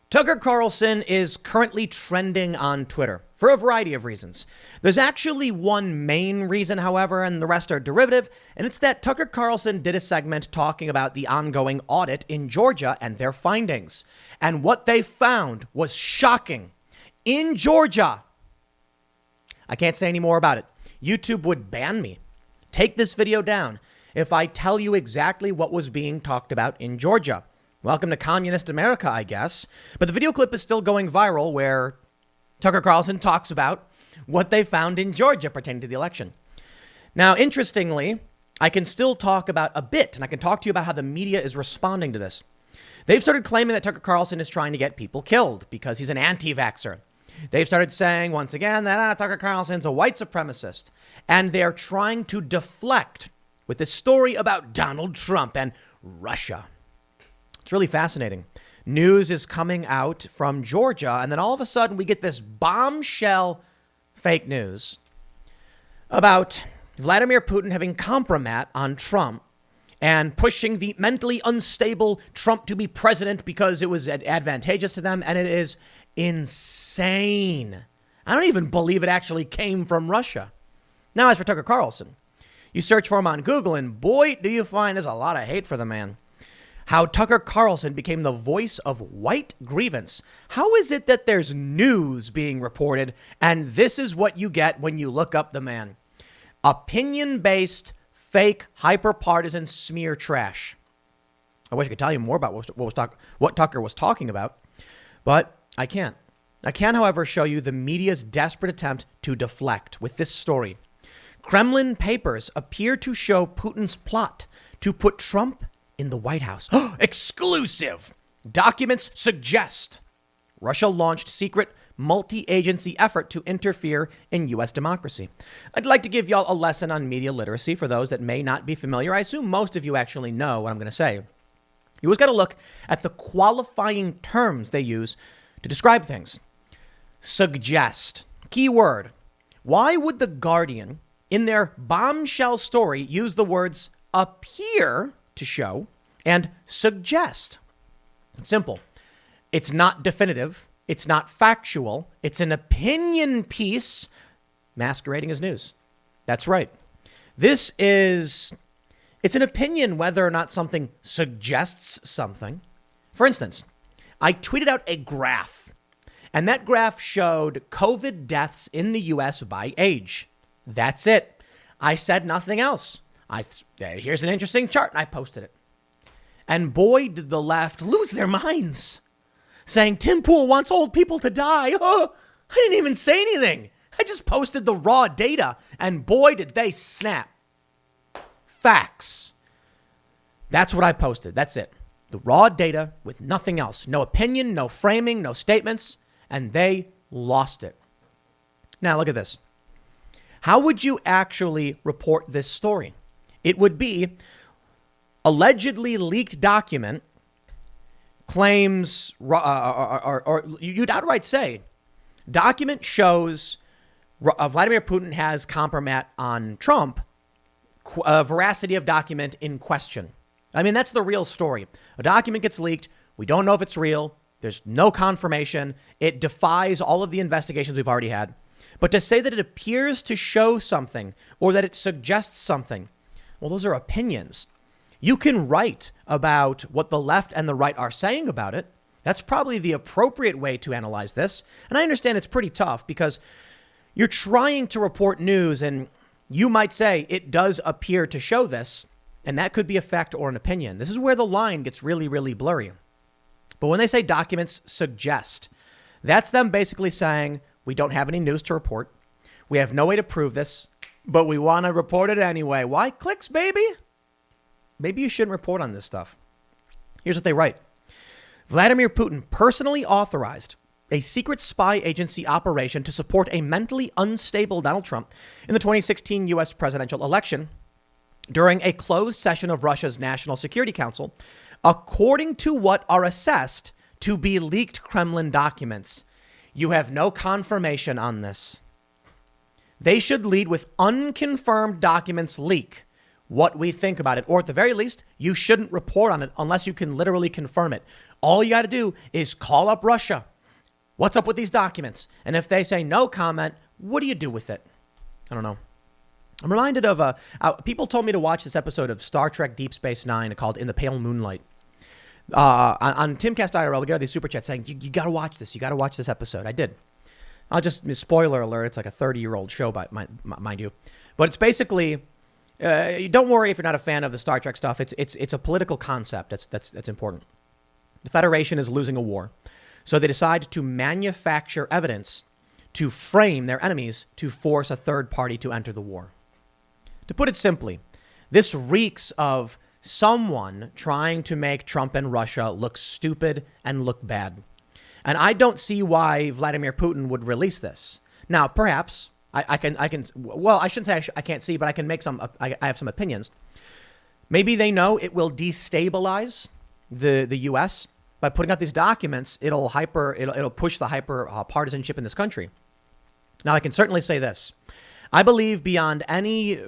Tucker Carlson is currently trending on Twitter for a variety of reasons. There's actually one main reason, however, and the rest are derivative, and it's that Tucker Carlson did a segment talking about the ongoing audit in Georgia and their findings. And what they found was shocking. In Georgia, I can't say any more about it. YouTube would ban me. Take this video down if I tell you exactly what was being talked about in Georgia. Welcome to communist America, I guess. But the video clip is still going viral where Tucker Carlson talks about what they found in Georgia pertaining to the election. Now, interestingly, I can still talk about a bit, and I can talk to you about how the media is responding to this. They've started claiming that Tucker Carlson is trying to get people killed because he's an anti-vaxxer. They've started saying, once again, that Tucker Carlson's a white supremacist. And they're trying to deflect with this story about Donald Trump and Russia. It's really fascinating. News is coming out from Georgia, and then all of a sudden we get this bombshell fake news about Vladimir Putin having Kompromat on Trump and pushing the mentally unstable Trump to be president because it was advantageous to them, and it is insane. I don't even believe it actually came from Russia. Now, as for Tucker Carlson, you search for him on Google, and boy, do you find there's a lot of hate for the man. How Tucker Carlson became the voice of white grievance. How is it that there's news being reported and this is what you get when you look up the man? Opinion-based, fake, hyper-partisan smear trash. I wish I could tell you more about what Tucker was talking about, but I can't. I can, however, show you the media's desperate attempt to deflect with this story. Kremlin papers appear to show Putin's plot to put Trump in the White House. Exclusive! Documents suggest Russia launched secret multi-agency effort to interfere in U.S. democracy. I'd like to give y'all a lesson on media literacy for those that may not be familiar. I assume most of you actually know what I'm going to say. You always got to look at the qualifying terms they use to describe things. Suggest. Key word. Why would The Guardian, in their bombshell story, use the words appear to show and suggest? It's simple. It's not definitive. It's not factual. It's an opinion piece masquerading as news. That's right. It's an opinion whether or not something suggests something. For instance, I tweeted out a graph, and that graph showed COVID deaths in the U.S. by age. That's it. I said nothing else. Here's an interesting chart, and I posted it. And boy, did the left lose their minds, saying Tim Pool wants old people to die. Oh, I didn't even say anything. I just posted the raw data, and boy, did they snap. Facts. That's what I posted. That's it. The raw data with nothing else. No opinion, no framing, no statements, and they lost it. Now, look at this. How would you actually report this story? It would be allegedly leaked document claims, or you'd outright say, document shows Vladimir Putin has Kompromat on Trump, veracity of document in question. I mean, that's the real story. A document gets leaked. We don't know if it's real. There's no confirmation. It defies all of the investigations we've already had. But to say that it appears to show something or that it suggests something, well, those are opinions. You can write about what the left and the right are saying about it. That's probably the appropriate way to analyze this. And I understand it's pretty tough because you're trying to report news and you might say it does appear to show this, and that could be a fact or an opinion. This is where the line gets really, really blurry. But when they say documents suggest, that's them basically saying we don't have any news to report. We have no way to prove this, but we want to report it anyway. Why? Clicks, baby. Maybe you shouldn't report on this stuff. Here's what they write. Vladimir Putin personally authorized a secret spy agency operation to support a mentally unstable Donald Trump in the 2016 U.S. presidential election during a closed session of Russia's National Security Council, according to what are assessed to be leaked Kremlin documents. You have no confirmation on this. They should lead with unconfirmed documents leak. what we think about it. Or at the very least, you shouldn't report on it unless you can literally confirm it. All you got to do is call up Russia. What's up with these documents? And if they say no comment, what do you do with it? I don't know. I'm reminded of people told me to watch this episode of Star Trek Deep Space Nine called In the Pale Moonlight. On Timcast IRL, we got these super chats saying, you got to watch this. You got to watch this episode. I did. I'll just, spoiler alert, it's like a 30-year-old show, mind you. But it's basically, don't worry if you're not a fan of the Star Trek stuff. It's a political concept that's important. The Federation is losing a war. So they decide to manufacture evidence to frame their enemies to force a third party to enter the war. To put it simply, this reeks of someone trying to make Trump and Russia look stupid and look bad. And I don't see why Vladimir Putin would release this. Now, perhaps I shouldn't say I can't see, but I can make I have some opinions. Maybe they know it will destabilize the U.S. By putting out these documents. It'll push the hyper partisanship in this country. Now, I can certainly say this. I believe beyond any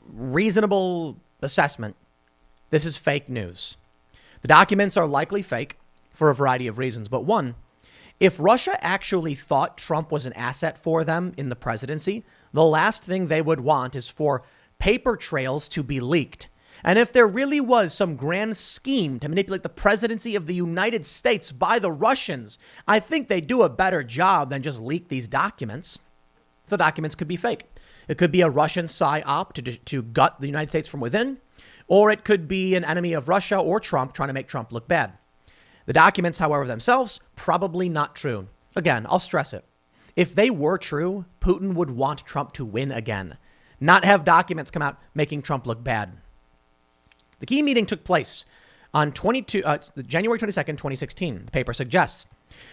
reasonable assessment, this is fake news. The documents are likely fake for a variety of reasons. But one, if Russia actually thought Trump was an asset for them in the presidency, the last thing they would want is for paper trails to be leaked. And if there really was some grand scheme to manipulate the presidency of the United States by the Russians, I think they'd do a better job than just leak these documents. The documents could be fake. It could be a Russian psyop to gut the United States from within, or it could be an enemy of Russia or Trump trying to make Trump look bad. The documents, however, themselves, probably not true. Again, I'll stress it. If they were true, Putin would want Trump to win again, not have documents come out making Trump look bad. The key meeting took place on January 22nd, 2016, the paper suggests,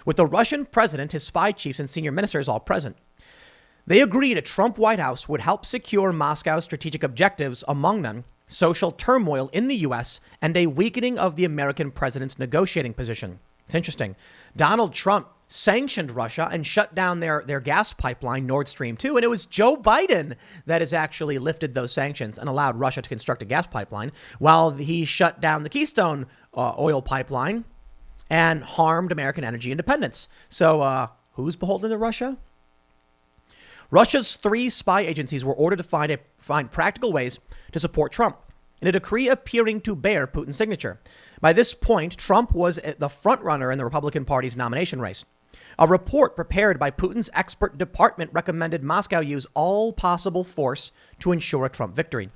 with the Russian president, his spy chiefs, and senior ministers all present. They agreed a Trump White House would help secure Moscow's strategic objectives, among them social turmoil in the U.S. and a weakening of the American president's negotiating position. It's interesting. Donald Trump sanctioned Russia and shut down their gas pipeline, Nord Stream 2. And it was Joe Biden that has actually lifted those sanctions and allowed Russia to construct a gas pipeline while he shut down the Keystone oil pipeline and harmed American energy independence. So who's beholden to Russia? Russia's 3 spy agencies were ordered to find practical ways to support Trump in a decree appearing to bear Putin's signature. By this point, Trump was the frontrunner in the Republican Party's nomination race. A report prepared by Putin's expert department recommended Moscow use all possible force to ensure a Trump victory.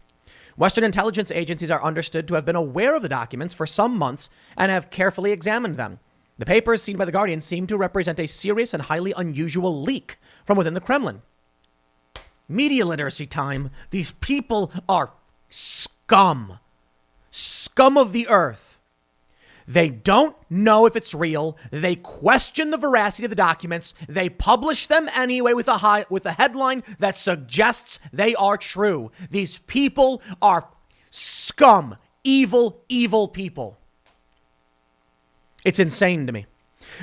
Western intelligence agencies are understood to have been aware of the documents for some months and have carefully examined them. The papers seen by The Guardian seem to represent a serious and highly unusual leak from within the Kremlin. Media literacy time. These people are scum. Scum of the earth. They don't know if it's real. They question the veracity of the documents. They publish them anyway with a headline that suggests they are true. These people are scum. Evil, evil people. It's insane to me.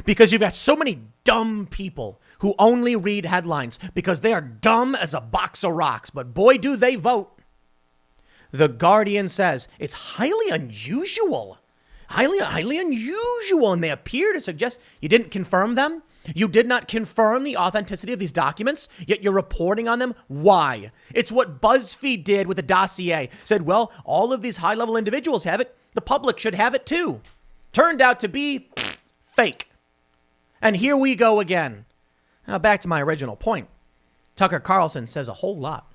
Because you've got so many dumb people who only read headlines because they are dumb as a box of rocks. But boy, do they vote. The Guardian says it's highly unusual. Highly unusual. And they appear to suggest you didn't confirm them. You did not confirm the authenticity of these documents, yet you're reporting on them. Why? It's what BuzzFeed did with the dossier. Said, well, all of these high-level individuals have it. The public should have it too. Turned out to be fake. And here we go again. Now back to my original point. Tucker Carlson says a whole lot.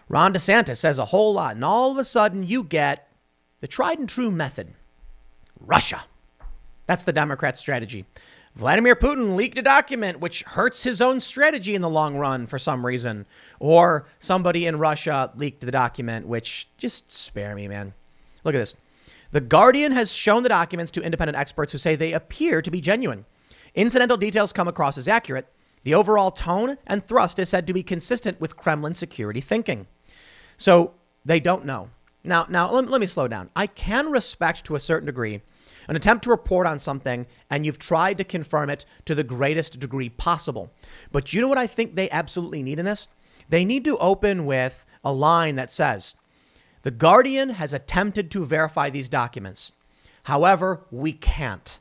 Ron DeSantis says a whole lot. And all of a sudden you get the tried and true method. Russia. That's the Democrat strategy. Vladimir Putin leaked a document which hurts his own strategy in the long run for some reason. Or somebody in Russia leaked the document, which just spare me, man. Look at this. The Guardian has shown the documents to independent experts who say they appear to be genuine. Incidental details come across as accurate. The overall tone and thrust is said to be consistent with Kremlin security thinking. So they don't know. Now let me slow down. I can respect to a certain degree an attempt to report on something and you've tried to confirm it to the greatest degree possible. But you know what I think they absolutely need in this? They need to open with a line that says, The Guardian has attempted to verify these documents. However, we can't.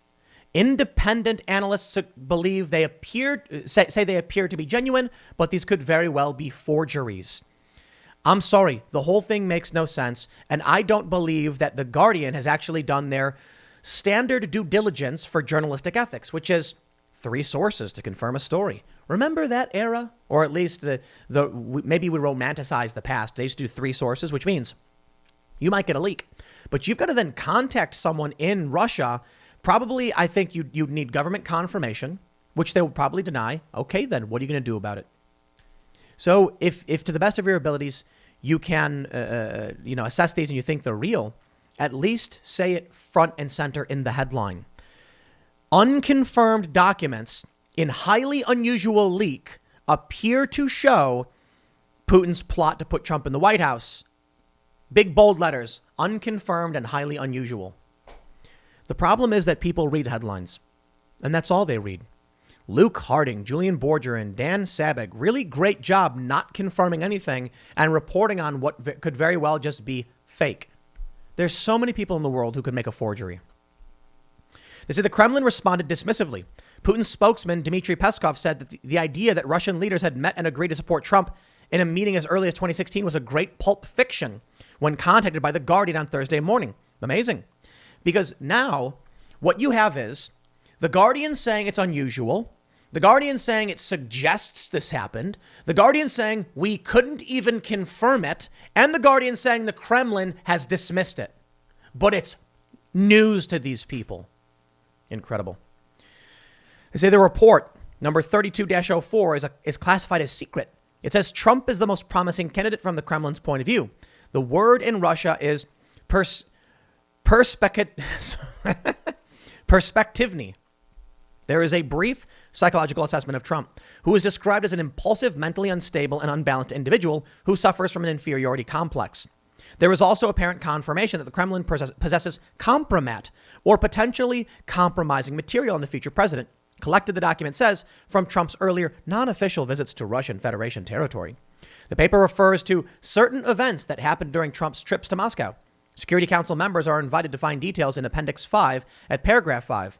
Independent analysts believe say they appear to be genuine, but these could very well be forgeries. I'm sorry, the whole thing makes no sense, and I don't believe that the Guardian has actually done their standard due diligence for journalistic ethics, which is 3 sources to confirm a story. Remember that era? Or at least maybe we romanticize the past. They used to do 3 sources, which means you might get a leak, but you've got to then contact someone in Russia. Probably, I think you'd need government confirmation, which they will probably deny. Okay, then what are you going to do about it? So if to the best of your abilities, you can, assess these and you think they're real, at least say it front and center in the headline. Unconfirmed documents in highly unusual leak appear to show Putin's plot to put Trump in the White House. Big bold letters, unconfirmed and highly unusual. The problem is that people read headlines, and that's all they read. Luke Harding, Julian Borger, and Dan Sabag, really great job not confirming anything and reporting on what could very well just be fake. There's so many people in the world who could make a forgery. They say the Kremlin responded dismissively. Putin's spokesman, Dmitry Peskov, said that the idea that Russian leaders had met and agreed to support Trump in a meeting as early as 2016 was a great pulp fiction when contacted by The Guardian on Thursday morning. Amazing. Because now what you have is The Guardian saying it's unusual. The Guardian saying it suggests this happened. The Guardian saying we couldn't even confirm it. And The Guardian saying the Kremlin has dismissed it. But it's news to these people. Incredible. They say the report, number 32-04, is classified as secret. It says Trump is the most promising candidate from the Kremlin's point of view. The word in Russia is perspectivny. There is a brief psychological assessment of Trump, who is described as an impulsive, mentally unstable, and unbalanced individual who suffers from an inferiority complex. There is also apparent confirmation that the Kremlin possesses Kompromat, or potentially compromising material on the future president, collected, the document says, from Trump's earlier non-official visits to Russian Federation territory. The paper refers to certain events that happened during Trump's trips to Moscow. Security Council members are invited to find details in Appendix 5 at paragraph 5.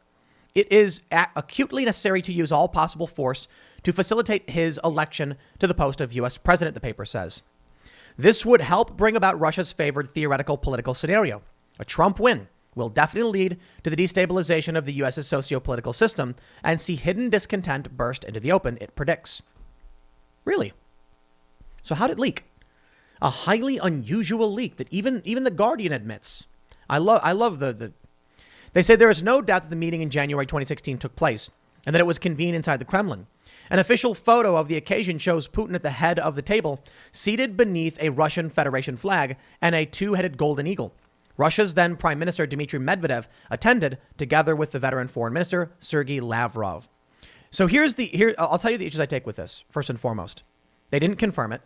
It is acutely necessary to use all possible force to facilitate his election to the post of U.S. president, the paper says. This would help bring about Russia's favored theoretical political scenario. A Trump win will definitely lead to the destabilization of the U.S.'s socio-political system and see hidden discontent burst into the open, it predicts. Really? So how did it leak? A highly unusual leak that even the Guardian admits. I love the. They say there is no doubt that the meeting in January 2016 took place and that it was convened inside the Kremlin. An official photo of the occasion shows Putin at the head of the table, seated beneath a Russian Federation flag and a 2-headed golden eagle. Russia's then Prime Minister Dmitry Medvedev attended together with the veteran Foreign Minister Sergei Lavrov. So I'll tell you the issues I take with this. First and foremost, they didn't confirm it.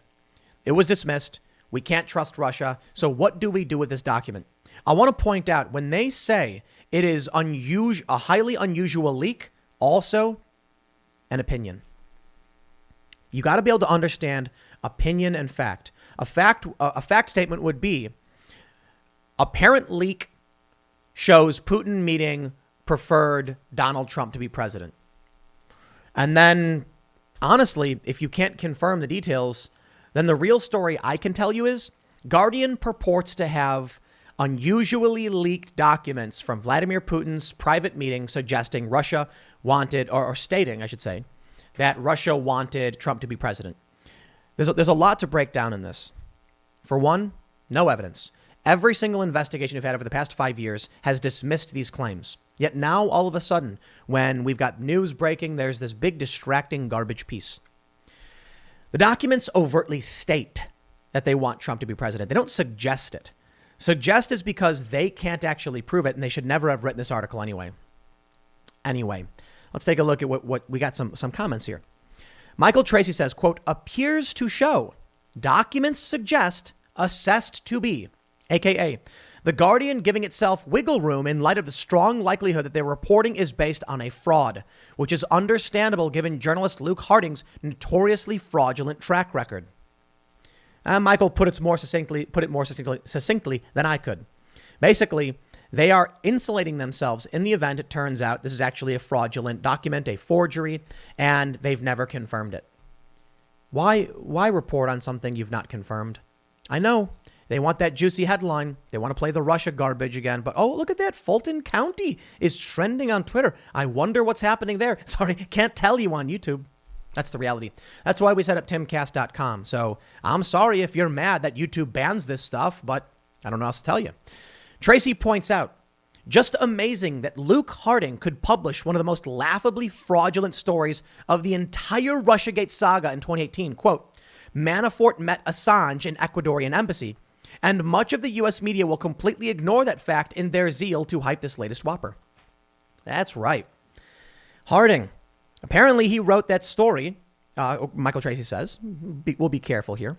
It was dismissed. We can't trust Russia. So what do we do with this document? I want to point out when they say it is a highly unusual leak, also an opinion. You got to be able to understand opinion and fact. A fact statement would be apparent leak shows Putin meeting preferred Donald Trump to be president. And then, honestly, if you can't confirm the details, then the real story I can tell you is Guardian purports to have unusually leaked documents from Vladimir Putin's private meeting suggesting Russia wanted, or stating, I should say, that Russia wanted Trump to be president. There's a lot to break down in this. For one, no evidence. Every single investigation we've had over the past 5 years has dismissed these claims. Yet now, all of a sudden, when we've got news breaking, there's this big distracting garbage piece. The documents overtly state that they want Trump to be president. They don't suggest it. Suggest is because they can't actually prove it, and they should never have written this article anyway. Anyway, let's take a look at what we got some comments here. Michael Tracy says, quote, appears to show, documents suggest, assessed to be, aka The Guardian giving itself wiggle room in light of the strong likelihood that their reporting is based on a fraud, which is understandable given journalist Luke Harding's notoriously fraudulent track record. Michael put it more succinctly than I could. Basically, they are insulating themselves in the event it turns out this is actually a fraudulent document, a forgery, and they've never confirmed it. Why report on something you've not confirmed? I know they want that juicy headline. They want to play the Russia garbage again. But oh, look at that. Fulton County is trending on Twitter. I wonder what's happening there. Sorry, can't tell you on YouTube. That's the reality. That's why we set up timcast.com. So I'm sorry if you're mad that YouTube bans this stuff, but I don't know what else to tell you. Tracy points out, just amazing that Luke Harding could publish one of the most laughably fraudulent stories of the entire Russiagate saga in 2018. Quote, Manafort met Assange in Ecuadorian embassy, and much of the U.S. media will completely ignore that fact in their zeal to hype this latest whopper. That's right. Harding. Apparently, he wrote that story, Michael Tracy says, we'll be careful here,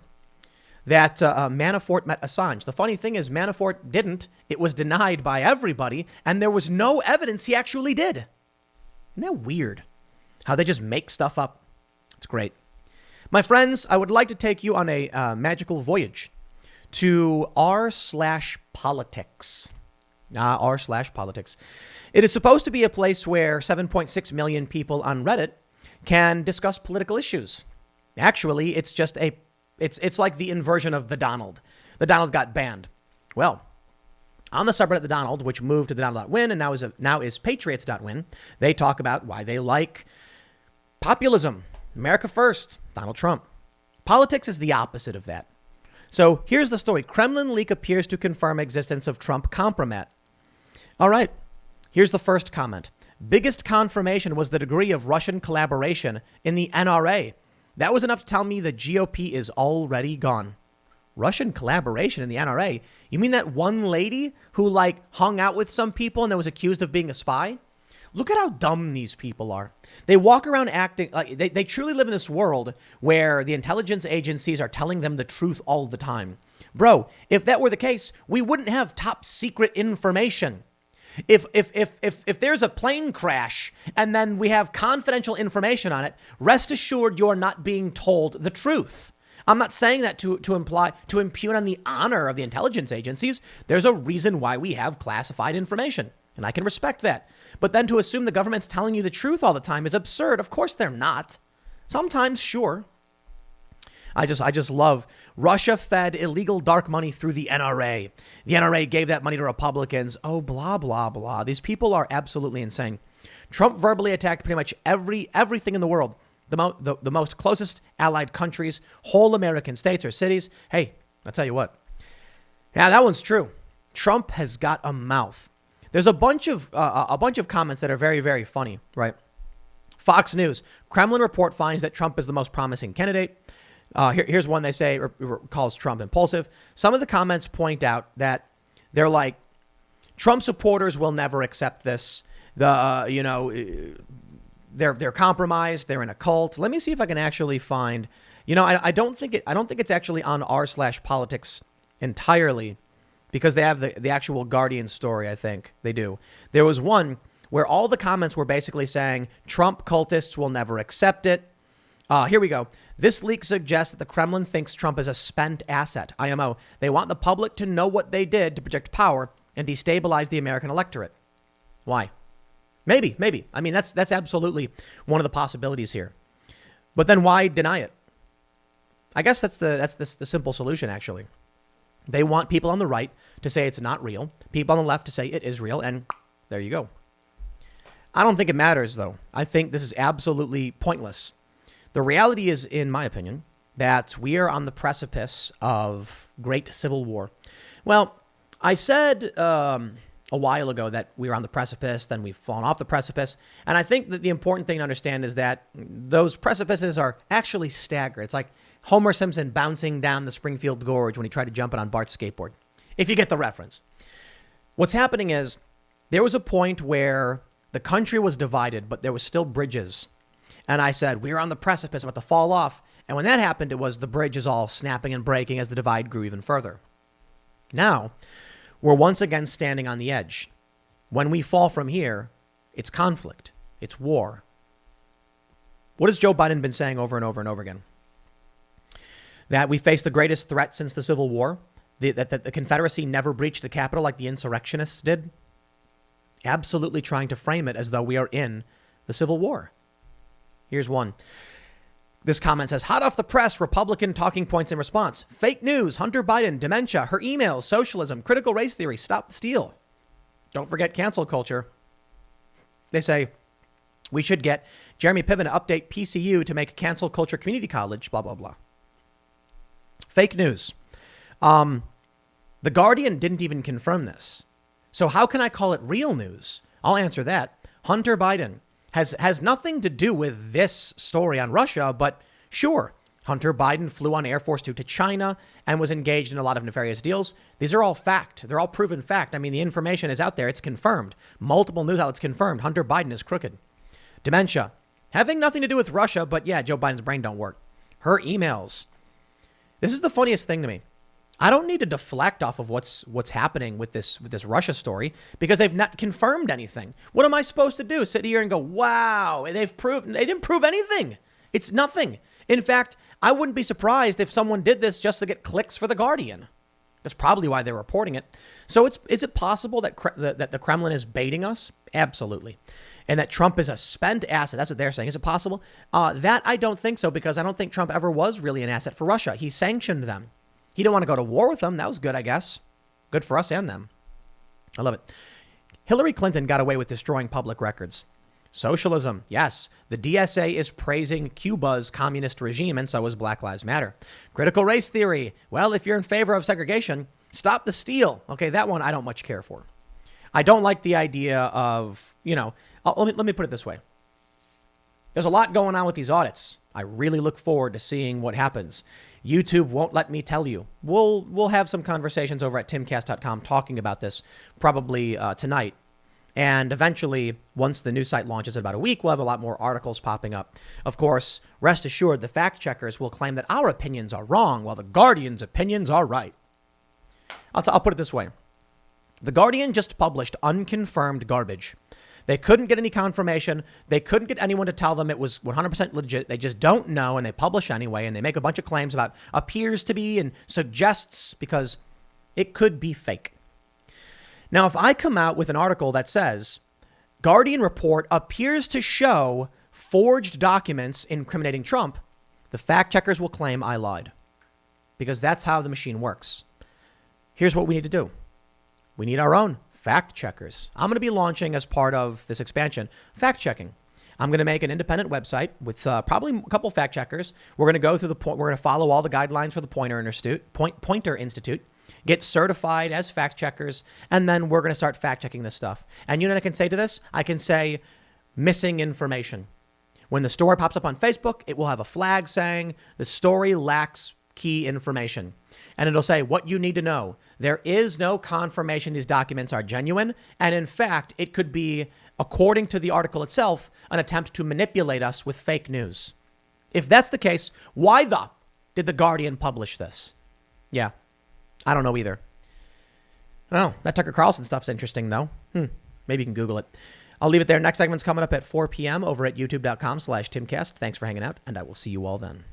that Manafort met Assange. The funny thing is Manafort didn't. It was denied by everybody, and there was no evidence he actually did. Isn't that weird? How they just make stuff up. It's great. My friends, I would like to take you on a magical voyage to r/politics. r/politics. It is supposed to be a place where 7.6 million people on Reddit can discuss political issues. Actually, it's just it's like the inversion of the Donald. The Donald got banned. Well, on the subreddit The Donald, which moved to the Donald.win and now is Patriots.win, they talk about why they like populism, America first, Donald Trump. Politics is the opposite of that. So here's the story. Kremlin leak appears to confirm existence of Trump Kompromat. All right. Here's the first comment. Biggest confirmation was the degree of Russian collaboration in the NRA. That was enough to tell me the GOP is already gone. Russian collaboration in the NRA? You mean that one lady who hung out with some people and then was accused of being a spy? Look at how dumb these people are. They walk around acting like they truly live in this world where the intelligence agencies are telling them the truth all the time. Bro, if that were the case, we wouldn't have top secret information. If there's a plane crash and then we have confidential information on it, rest assured you're not being told the truth. I'm not saying that to impugn on the honor of the intelligence agencies. There's a reason why we have classified information, and I can respect that. But then to assume the government's telling you the truth all the time is absurd. Of course they're not. Sometimes, sure. I just love Russia fed illegal dark money through the NRA. The NRA gave that money to Republicans. Oh, blah, blah, blah. These people are absolutely insane. Trump verbally attacked pretty much everything in the world. The most closest allied countries, whole American states or cities. Hey, I'll tell you what. Yeah, that one's true. Trump has got a mouth. There's a bunch of comments that are very, very funny, right? Fox News. Kremlin report finds that Trump is the most promising candidate. Here's one they say calls Trump impulsive. Some of the comments point out that they're like, Trump supporters will never accept this. They're compromised. They're in a cult. Let me see if I can actually find. I don't think it's actually on r/politics entirely, because they have the actual Guardian story. I think they do. There was one where all the comments were basically saying Trump cultists will never accept it. Here we go. This leak suggests that the Kremlin thinks Trump is a spent asset. IMO. They want the public to know what they did to project power and destabilize the American electorate. Why? Maybe. I mean, that's absolutely one of the possibilities here. But then why deny it? I guess that's the simple solution, actually. They want people on the right to say it's not real, people on the left to say it is real, and there you go. I don't think it matters, though. I think this is absolutely pointless. The reality is, in my opinion, that we are on the precipice of great civil war. Well, I said a while ago that we were on the precipice, then we've fallen off the precipice. And I think that the important thing to understand is that those precipices are actually staggered. It's like Homer Simpson bouncing down the Springfield Gorge when he tried to jump it on Bart's skateboard, if you get the reference. What's happening is there was a point where the country was divided, but there was still bridges. And I said, we're on the precipice, about to fall off. And when that happened, it was the bridge is all snapping and breaking as the divide grew even further. Now, we're once again standing on the edge. When we fall from here, it's conflict. It's war. What has Joe Biden been saying over and over and over again? that we face the greatest threat since the Civil War, that the Confederacy never breached the Capitol like the insurrectionists did. Absolutely trying to frame it as though we are in the Civil War. Here's one. This comment says, hot off the press, Republican talking points in response. Fake news, Hunter Biden, dementia, her emails, socialism, critical race theory, stop the steal. Don't forget cancel culture. They say, we should get Jeremy Piven to update PCU to make cancel culture community college, blah, blah, blah. Fake news. The Guardian didn't even confirm this. So how can I call it real news? I'll answer that. Hunter Biden has nothing to do with this story on Russia, but sure, Hunter Biden flew on Air Force 2 to China and was engaged in a lot of nefarious deals. These are all fact. They're all proven fact. I mean, the information is out there. It's confirmed. Multiple news outlets confirmed Hunter Biden is crooked. Dementia. Having nothing to do with Russia, but yeah, Joe Biden's brain don't work. Her emails. This is the funniest thing to me. I don't need to deflect off of what's happening with this Russia story because they've not confirmed anything. What am I supposed to do? Sit here and go, wow, they didn't prove anything. It's nothing. In fact, I wouldn't be surprised if someone did this just to get clicks for The Guardian. That's probably why they're reporting it. So is it possible that the Kremlin is baiting us? Absolutely. And that Trump is a spent asset. That's what they're saying. Is it possible? That I don't think so, because I don't think Trump ever was really an asset for Russia. He sanctioned them. He didn't want to go to war with them. That was good, I guess. Good for us and them. I love it. Hillary Clinton got away with destroying public records. Socialism. Yes. The DSA is praising Cuba's communist regime, and so is Black Lives Matter. Critical race theory. Well, if you're in favor of segregation, stop the steal. Okay, that one I don't much care for. I don't like the idea of, let me put it this way. There's a lot going on with these audits. I really look forward to seeing what happens. YouTube won't let me tell you. We'll have some conversations over at timcast.com talking about this probably tonight. And eventually, once the news site launches in about a week, we'll have a lot more articles popping up. Of course, rest assured, the fact checkers will claim that our opinions are wrong while the Guardian's opinions are right. I'll put it this way. The Guardian just published unconfirmed garbage. They couldn't get any confirmation. They couldn't get anyone to tell them it was 100% legit. They just don't know, and they publish anyway, and they make a bunch of claims about appears to be and suggests, because it could be fake. Now, if I come out with an article that says, Guardian report appears to show forged documents incriminating Trump, the fact checkers will claim I lied, because that's how the machine works. Here's what we need to do. We need our own fact checkers. I'm going to be launching, as part of this expansion, fact checking. I'm going to make an independent website with probably a couple fact checkers. We're going to go through we're going to follow all the guidelines for the Pointer Institute, get certified as fact checkers, and then we're going to start fact checking this stuff. And you know what I can say to this? I can say missing information. When the story pops up on Facebook, it will have a flag saying the story lacks key information. And it'll say what you need to know. There is no confirmation these documents are genuine. And in fact, it could be, according to the article itself, an attempt to manipulate us with fake news. If that's the case, why did the Guardian publish this? Yeah, I don't know either. Oh, that Tucker Carlson stuff's interesting, though. Maybe you can Google it. I'll leave it there. Next segment's coming up at 4 p.m. over at youtube.com/Timcast. Thanks for hanging out, and I will see you all then.